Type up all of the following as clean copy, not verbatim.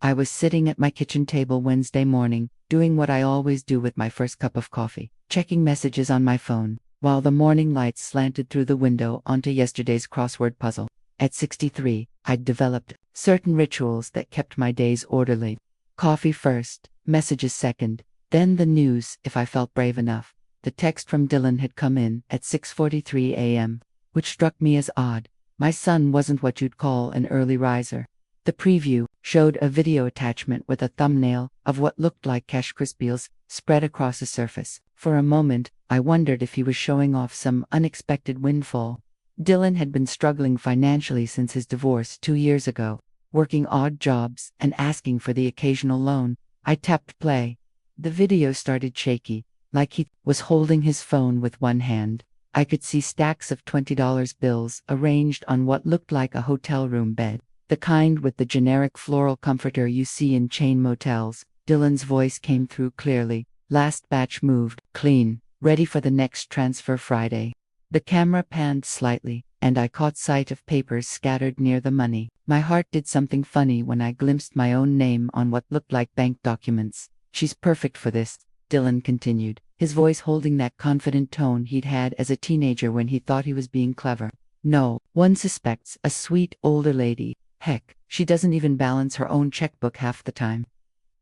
I was sitting at my kitchen table Wednesday morning, doing what I always do with my first cup of coffee, checking messages on my phone, while the morning light slanted through the window onto yesterday's crossword puzzle. At 63, I'd developed certain rituals that kept my days orderly. Coffee first, messages second, then the news if I felt brave enough. The text from Dylan had come in at 6:43 a.m., which struck me as odd. My son wasn't what you'd call an early riser. The preview showed a video attachment with a thumbnail of what looked like Cash Krispies spread across a surface. For a moment, I wondered if he was showing off some unexpected windfall. Dylan had been struggling financially since his divorce 2 years ago, working odd jobs and asking for the occasional loan. I tapped play. The video started shaky, like he was holding his phone with one hand. I could see stacks of $20 bills arranged on what looked like a hotel room bed, the kind with the generic floral comforter you see in chain motels. Dylan's voice came through clearly. Last batch moved, clean, ready for the next transfer Friday. The camera panned slightly, and I caught sight of papers scattered near the money. My heart did something funny when I glimpsed my own name on what looked like bank documents. She's perfect for this, Dylan continued, his voice holding that confident tone he'd had as a teenager when he thought he was being clever. No, one suspects a sweet older lady. Heck, she doesn't even balance her own checkbook half the time.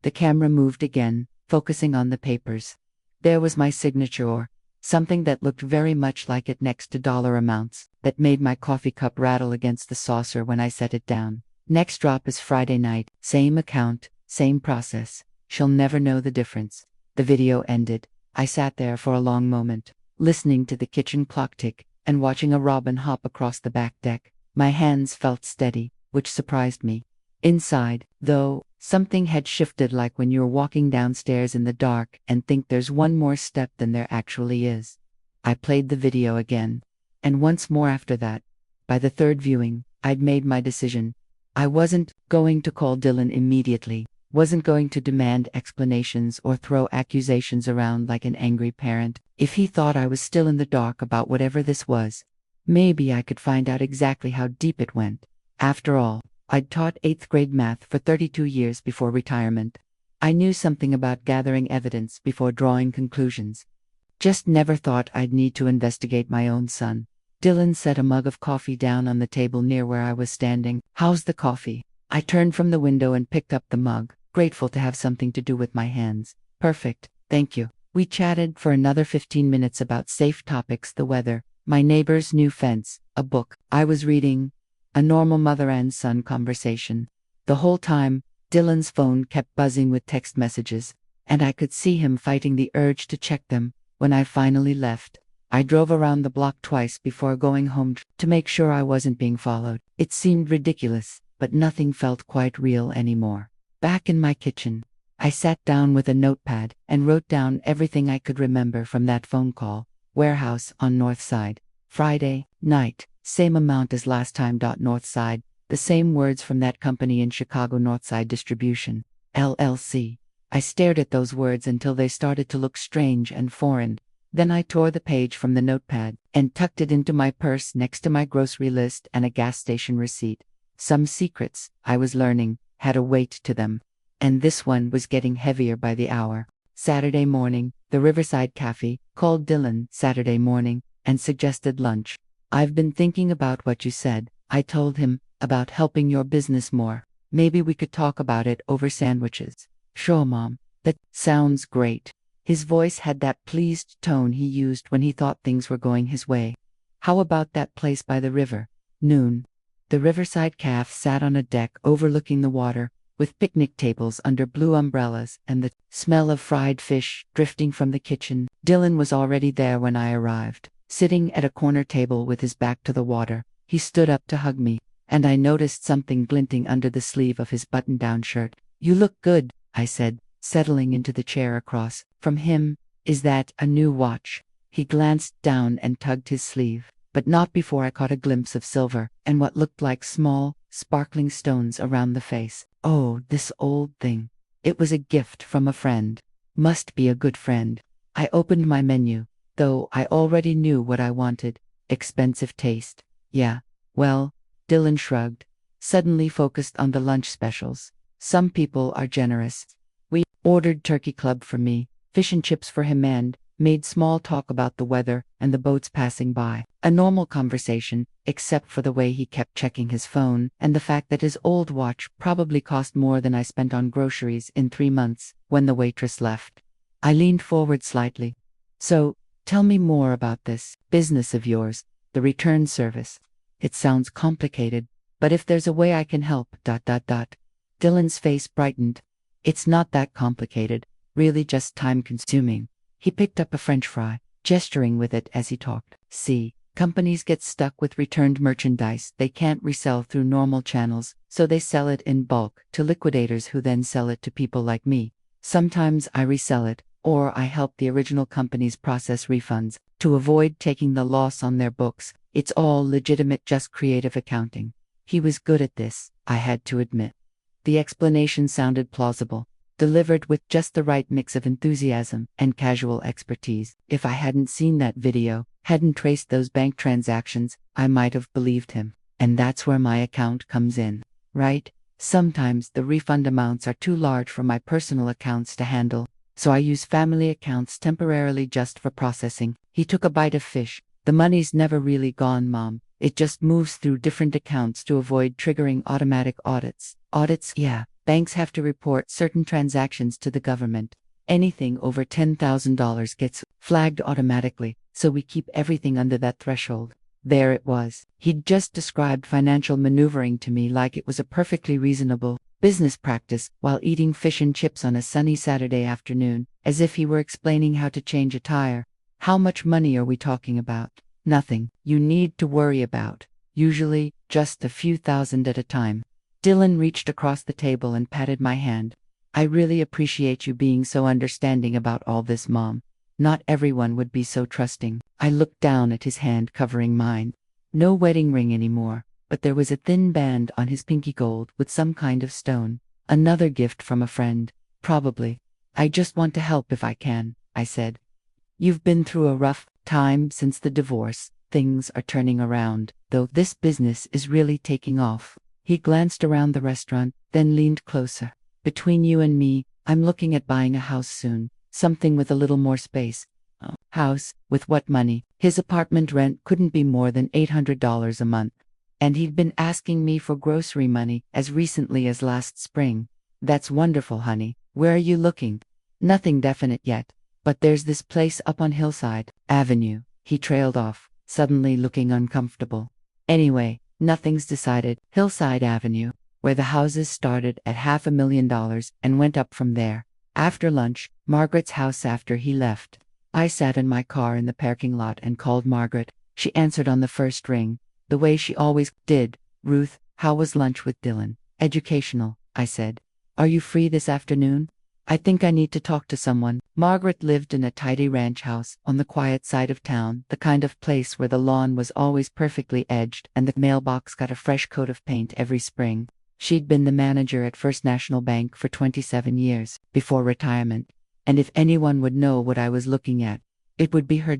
The camera moved again, focusing on the papers. There was my signature, or something that looked very much like it next to dollar amounts, that made my coffee cup rattle against the saucer when I set it down. Next drop is Friday night, same account, same process. She'll never know the difference. The video ended. I sat there for a long moment, listening to the kitchen clock tick and watching a robin hop across the back deck. My hands felt steady, which surprised me. Inside, though, something had shifted, like when you're walking downstairs in the dark and think there's one more step than there actually is. I played the video again, and once more after that. By the third viewing, I'd made my decision. I wasn't going to call Dylan immediately, wasn't going to demand explanations or throw accusations around like an angry parent. If he thought I was still in the dark about whatever this was, maybe I could find out exactly how deep it went. After all, I'd taught 8th grade math for 32 years before retirement. I knew something about gathering evidence before drawing conclusions. Just never thought I'd need to investigate my own son. Dylan set a mug of coffee down on the table near where I was standing. "How's the coffee?" I turned from the window and picked up the mug, grateful to have something to do with my hands. "Perfect, thank you." We chatted for another 15 minutes about safe topics: the weather, my neighbor's new fence, a book I was reading, a normal mother and son conversation. The whole time, Dylan's phone kept buzzing with text messages, and I could see him fighting the urge to check them. When I finally left, I drove around the block twice before going home to make sure I wasn't being followed. It seemed ridiculous, but nothing felt quite real anymore. Back in my kitchen, I sat down with a notepad and wrote down everything I could remember from that phone call. Warehouse on North Side. Friday night. Same amount as last time. North Side. The same words from that company in Chicago, Northside Distribution, LLC. I stared at those words until they started to look strange and foreign. Then I tore the page from the notepad and tucked it into my purse next to my grocery list and a gas station receipt. Some secrets, I was learning, had a weight to them. And this one was getting heavier by the hour. Saturday morning, the Riverside Cafe called Dylan Saturday morning and suggested lunch. "I've been thinking about what you said," I told him, "about helping your business more. Maybe we could talk about it over sandwiches." "Sure, Mom. That sounds great." His voice had that pleased tone he used when he thought things were going his way. "How about that place by the river?" Noon. The Riverside Cafe sat on a deck overlooking the water, with picnic tables under blue umbrellas and the smell of fried fish drifting from the kitchen. Dylan was already there when I arrived, sitting at a corner table with his back to the water. He stood up to hug me, and I noticed something glinting under the sleeve of his button-down shirt. "You look good," I said, settling into the chair across from him. "Is that a new watch?" He glanced down and tugged his sleeve, but not before I caught a glimpse of silver and what looked like small, sparkling stones around the face. "Oh, this old thing. It was a gift from a friend. Must be a good friend." I opened my menu, though I already knew what I wanted. Expensive taste. Yeah, well, Dylan shrugged, suddenly focused on the lunch specials. Some people are generous. We ordered turkey club for me, fish and chips for him, and made small talk about the weather and the boats passing by. A normal conversation, except for the way he kept checking his phone and the fact that his old watch probably cost more than I spent on groceries in 3 months when the waitress left. I leaned forward slightly. So, tell me more about this business of yours, the return service. It sounds complicated, but if there's a way I can help. Dylan's face brightened. It's not that complicated, really just time-consuming. He picked up a French fry, gesturing with it as he talked. See, companies get stuck with returned merchandise they can't resell through normal channels, so they sell it in bulk to liquidators who then sell it to people like me. Sometimes I resell it, or I help the original companies process refunds to avoid taking the loss on their books. It's all legitimate, just creative accounting. He was good at this, I had to admit. The explanation sounded plausible, delivered with just the right mix of enthusiasm and casual expertise. If I hadn't seen that video, hadn't traced those bank transactions, I might have believed him. And that's where my account comes in, right? Sometimes the refund amounts are too large for my personal accounts to handle, so I use family accounts temporarily just for processing. He took a bite of fish. The money's never really gone, Mom. It just moves through different accounts to avoid triggering automatic audits. Audits? Yeah. Banks have to report certain transactions to the government. Anything over $10,000 gets flagged automatically, so we keep everything under that threshold. There it was. He'd just described financial maneuvering to me like it was a perfectly reasonable business practice while eating fish and chips on a sunny Saturday afternoon, as if he were explaining how to change a tire. How much money are we talking about? Nothing you need to worry about. Usually, just a few thousand at a time. Dylan reached across the table and patted my hand. I really appreciate you being so understanding about all this, Mom. Not everyone would be so trusting. I looked down at his hand covering mine. No wedding ring anymore, but there was a thin band on his pinky gold with some kind of stone. Another gift from a friend, probably. I just want to help if I can, I said. You've been through a rough time since the divorce. Things are turning around, though this business is really taking off. He glanced around the restaurant, then leaned closer. Between you and me, I'm looking at buying a house soon, something with a little more space. House? With what money? His apartment rent couldn't be more than $800 a month. And he'd been asking me for grocery money as recently as last spring. That's wonderful, honey. Where are you looking? Nothing definite yet, but there's this place up on Hillside Avenue. He trailed off, suddenly looking uncomfortable. Anyway, nothing's decided. Hillside Avenue, where the houses started at $500,000 and went up from there. After lunch, Margaret's house after he left. I sat in my car in the parking lot and called Margaret. She answered on the first ring, the way she always did. Ruth, how was lunch with Dylan? Educational, I said. Are you free this afternoon? I think I need to talk to someone. Margaret lived in a tidy ranch house on the quiet side of town, the kind of place where the lawn was always perfectly edged and the mailbox got a fresh coat of paint every spring. She'd been the manager at First National Bank for 27 years, before retirement. And if anyone would know what I was looking at, it would be her.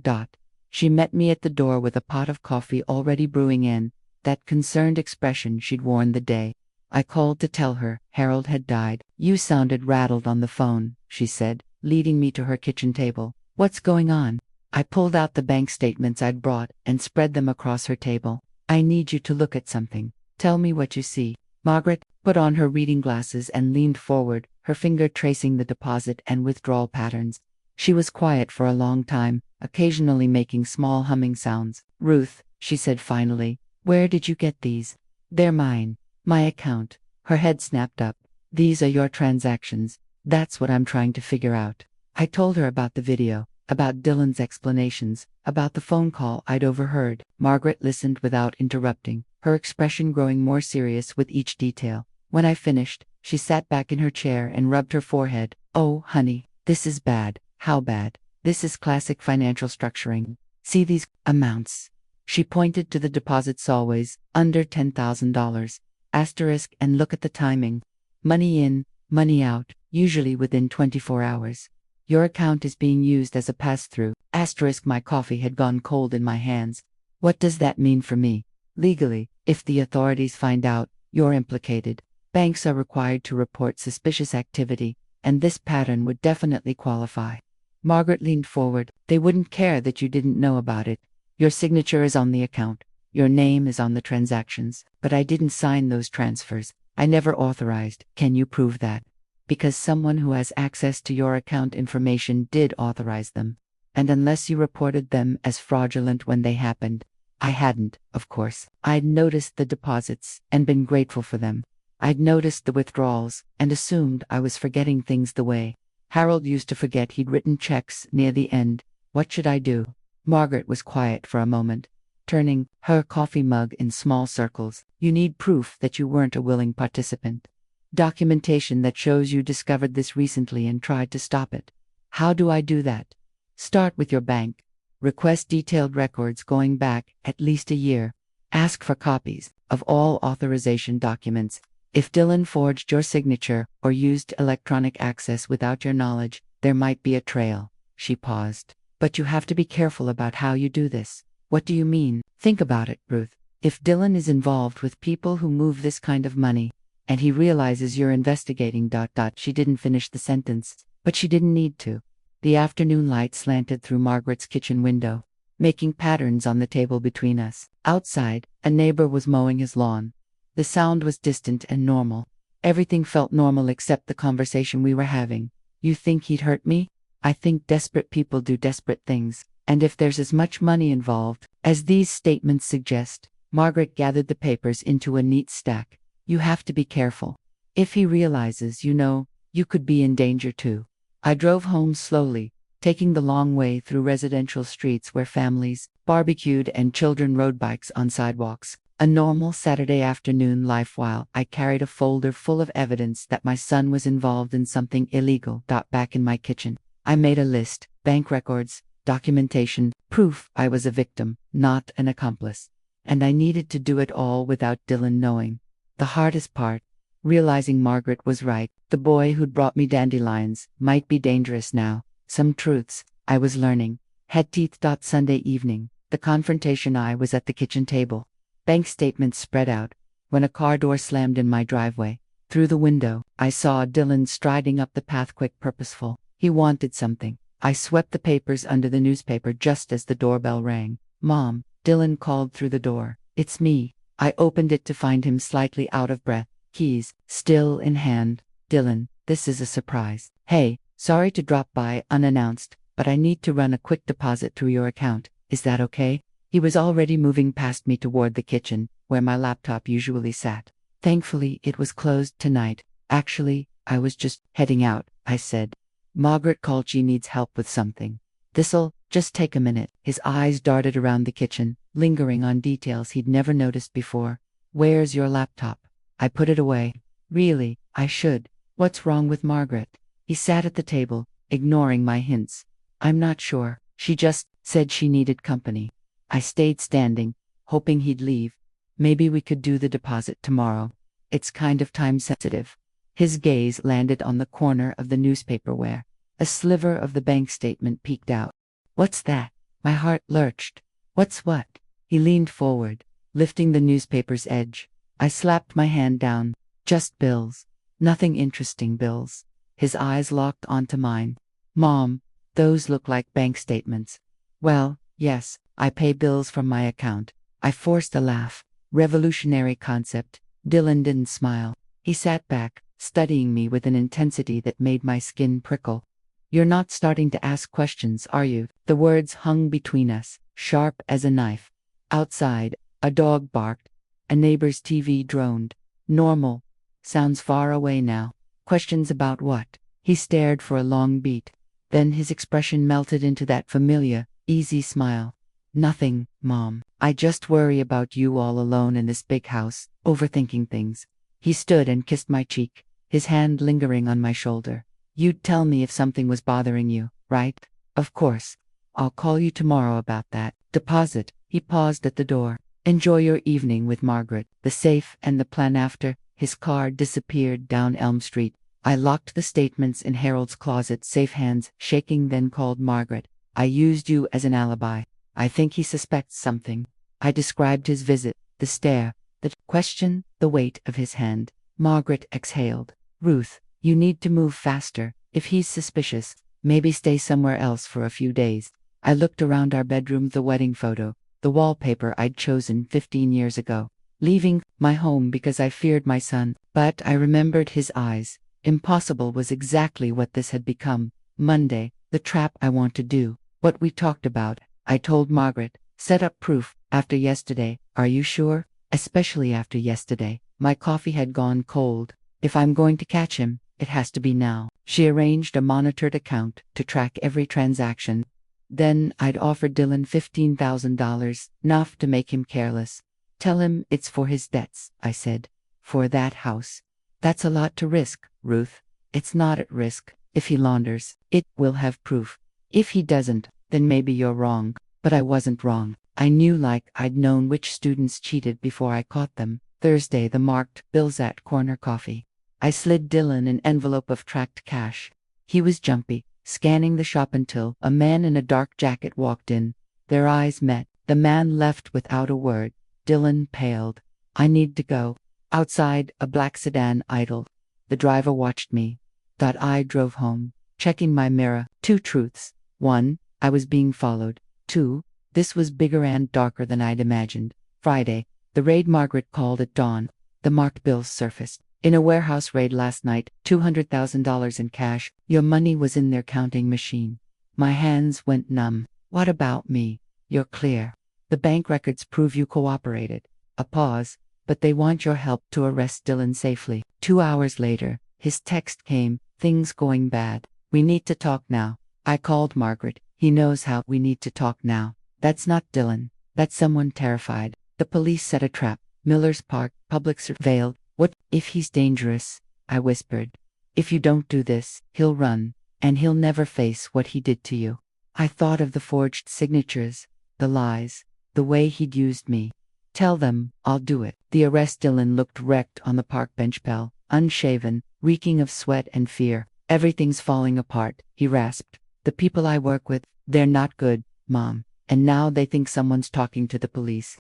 She met me at the door with a pot of coffee already brewing in, that concerned expression she'd worn the day I called to tell her Harold had died. You sounded rattled on the phone, she said, leading me to her kitchen table. What's going on? I pulled out the bank statements I'd brought and spread them across her table. I need you to look at something. Tell me what you see. Margaret put on her reading glasses and leaned forward, her finger tracing the deposit and withdrawal patterns. She was quiet for a long time, occasionally making small humming sounds. Ruth, she said finally, where did you get these? They're mine. My account. Her head snapped up. These are your transactions. That's what I'm trying to figure out. I told her about the video, about Dylan's explanations, about the phone call I'd overheard. Margaret listened without interrupting, her expression growing more serious with each detail. When I finished, she sat back in her chair and rubbed her forehead. Oh, honey, this is bad. How bad? This is classic financial structuring. See these amounts. She pointed to the deposits always under $10,000. Asterisk, and look at the timing. Money in, money out, usually within 24 hours. Your account is being used as a pass-through. Asterisk, my coffee had gone cold in my hands. What does that mean for me? Legally, if the authorities find out, you're implicated. Banks are required to report suspicious activity, and this pattern would definitely qualify. Margaret leaned forward. They wouldn't care that you didn't know about it. Your signature is on the account. Your name is on the transactions. But I didn't sign those transfers. I never authorized. Can you prove that? Because someone who has access to your account information did authorize them. And unless you reported them as fraudulent when they happened, I hadn't, of course. I'd noticed the deposits and been grateful for them. I'd noticed the withdrawals and assumed I was forgetting things the way Harold used to forget he'd written checks near the end. What should I do? Margaret was quiet for a moment, turning her coffee mug in small circles. You need proof that you weren't a willing participant. Documentation that shows you discovered this recently and tried to stop it. How do I do that? Start with your bank. Request detailed records going back at least a year. Ask for copies of all authorization documents. If Dylan forged your signature or used electronic access without your knowledge, there might be a trail. She paused. But you have to be careful about how you do this. What do you mean? Think about it, Ruth. If Dylan is involved with people who move this kind of money, and he realizes you're investigating. She didn't finish the sentence, but she didn't need to. The afternoon light slanted through Margaret's kitchen window, making patterns on the table between us. Outside, a neighbor was mowing his lawn. The sound was distant and normal. Everything felt normal except the conversation we were having. You think he'd hurt me? I think desperate people do desperate things. And if there's as much money involved as these statements suggest, Margaret gathered the papers into a neat stack. You have to be careful. If he realizes you could be in danger too. I drove home slowly, taking the long way through residential streets where families barbecued and children rode bikes on sidewalks. A normal Saturday afternoon life while I carried a folder full of evidence that my son was involved in something illegal. Back in my kitchen, I made a list: bank records, documentation, proof I was a victim, not an accomplice. And I needed to do it all without Dylan knowing. The hardest part, realizing Margaret was right. The boy who'd brought me dandelions might be dangerous now. Some truths I was learning had teeth. Sunday evening, the confrontation. I was at the kitchen table. Bank statements spread out, when a car door slammed in my driveway. Through the window, I saw Dylan striding up the path, quick, purposeful. He wanted something. I swept the papers under the newspaper just as the doorbell rang. Mom, Dylan called through the door. It's me. I opened it to find him slightly out of breath, keys still in hand. Dylan, this is a surprise. Hey, sorry to drop by unannounced, but I need to run a quick deposit through your account. Is that okay? He was already moving past me toward the kitchen, where my laptop usually sat. Thankfully, it was closed tonight. Actually, I was just heading out, I said. Margaret called. She needs help with something. This'll just take a minute. His eyes darted around the kitchen, lingering on details he'd never noticed before. Where's your laptop? I put it away. Really, I should. What's wrong with Margaret? He sat at the table, ignoring my hints. I'm not sure. She just said she needed company. I stayed standing, hoping he'd leave. Maybe we could do the deposit tomorrow. It's kind of time sensitive. His gaze landed on the corner of the newspaper where a sliver of the bank statement peeked out. What's that? My heart lurched. What's what? He leaned forward, lifting the newspaper's edge. I slapped my hand down. Just bills. Nothing interesting, bills. His eyes locked onto mine. Mom, those look like bank statements. Well, yes, I pay bills from my account. I forced a laugh. Revolutionary concept. Dylan didn't smile. He sat back, studying me with an intensity that made my skin prickle. You're not starting to ask questions, are you? The words hung between us, sharp as a knife. Outside, a dog barked. A neighbor's TV droned. Normal. Sounds far away now. Questions about what? He stared for a long beat. Then his expression melted into that familiar, easy smile. Nothing, Mom. I just worry about you all alone in this big house, overthinking things. He stood and kissed my cheek, his hand lingering on my shoulder. You'd tell me if something was bothering you, right? Of course. I'll call you tomorrow about that. Deposit. He paused at the door. Enjoy your evening with Margaret. The safe and the plan. After his car disappeared down Elm Street, I locked the statements in Harold's closet, safe hands shaking, then called Margaret. I used you as an alibi. I think he suspects something. I described his visit, the stare, the question, the weight of his hand. Margaret exhaled. Ruth, you need to move faster. If he's suspicious, maybe stay somewhere else for a few days. I looked around our bedroom, the wedding photo, the wallpaper I'd chosen 15 years ago. Leaving my home because I feared my son, but I remembered his eyes. Impossible was exactly what this had become. Monday, the trap I want to do. What we talked about. I told Margaret. Set up proof. After yesterday. Are you sure? Especially after yesterday. My coffee had gone cold. If I'm going to catch him, it has to be now. She arranged a monitored account to track every transaction. Then I'd offered Dylan $15,000, enough to make him careless. Tell him it's for his debts, I said. For that house. That's a lot to risk, Ruth. It's not at risk. If he launders, it will have proof. If he doesn't, then maybe you're wrong. But I wasn't wrong. I knew like I'd known which students cheated before I caught them. Thursday, the marked bills at corner coffee. I slid Dylan an envelope of tracked cash. He was jumpy, scanning the shop until a man in a dark jacket walked in. Their eyes met. The man left without a word. Dylan paled. I need to go. Outside, a black sedan idled. The driver watched me. Thought I drove home. Checking my mirror. 2 truths. 1. I was being followed. 2. This was bigger and darker than I'd imagined. Friday. The raid. Margaret called at dawn. The marked bills surfaced. In a warehouse raid last night, $200,000 in cash. Your money was in their counting machine. My hands went numb. What about me? You're clear. The bank records prove you cooperated. A pause. But they want your help to arrest Dylan safely. 2 hours later, his text came. Things going bad. We need to talk now. I called Margaret. He knows how. We need to talk now. That's not Dylan. That's someone terrified. The police set a trap. Miller's Park, public surveilled. What if he's dangerous? I whispered. If you don't do this, he'll run, and he'll never face what he did to you. I thought of the forged signatures, the lies, the way he'd used me. Tell them, I'll do it. The arrest. Dylan looked wrecked on the park bench, pale, unshaven, reeking of sweat and fear. Everything's falling apart, he rasped. The people I work with, they're not good, Mom. And now they think someone's talking to the police.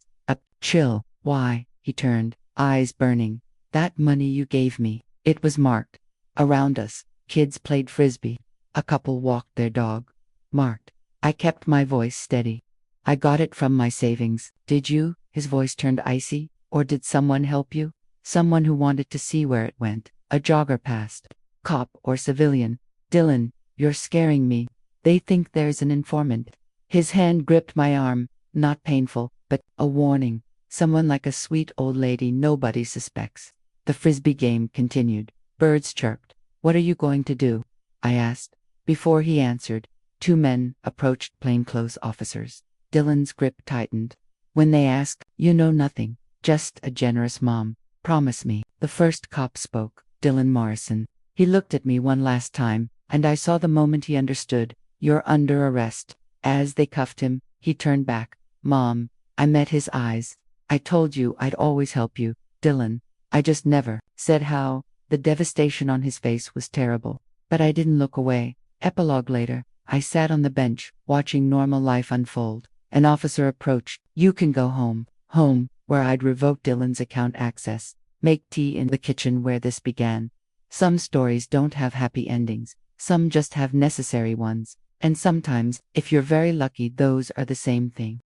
Chill. Why? He turned, eyes burning. That money you gave me, it was marked. Around us, kids played frisbee. A couple walked their dog. Marked. I kept my voice steady. I got it from my savings. Did you? His voice turned icy. Or did someone help you? Someone who wanted to see where it went. A jogger passed. Cop or civilian. Dylan, you're scaring me. They think there's an informant. His hand gripped my arm. Not painful, but a warning. Someone like a sweet old lady nobody suspects. The frisbee game continued. Birds chirped. What are you going to do? I asked. Before he answered, 2 men approached plainclothes officers. Dylan's grip tightened. When they ask, you know nothing. Just a generous mom. Promise me. The first cop spoke. Dylan Morrison. He looked at me one last time, and I saw the moment he understood. You're under arrest. As they cuffed him, he turned back. Mom. I met his eyes. I told you I'd always help you, Dylan. I just never said how. The devastation on his face was terrible. But I didn't look away. Epilogue. Later, I sat on the bench, watching normal life unfold. An officer approached. You can go home. Home, where I'd revoke Dylan's account access. Make tea in the kitchen where this began. Some stories don't have happy endings. Some just have necessary ones. And sometimes, if you're very lucky, those are the same thing.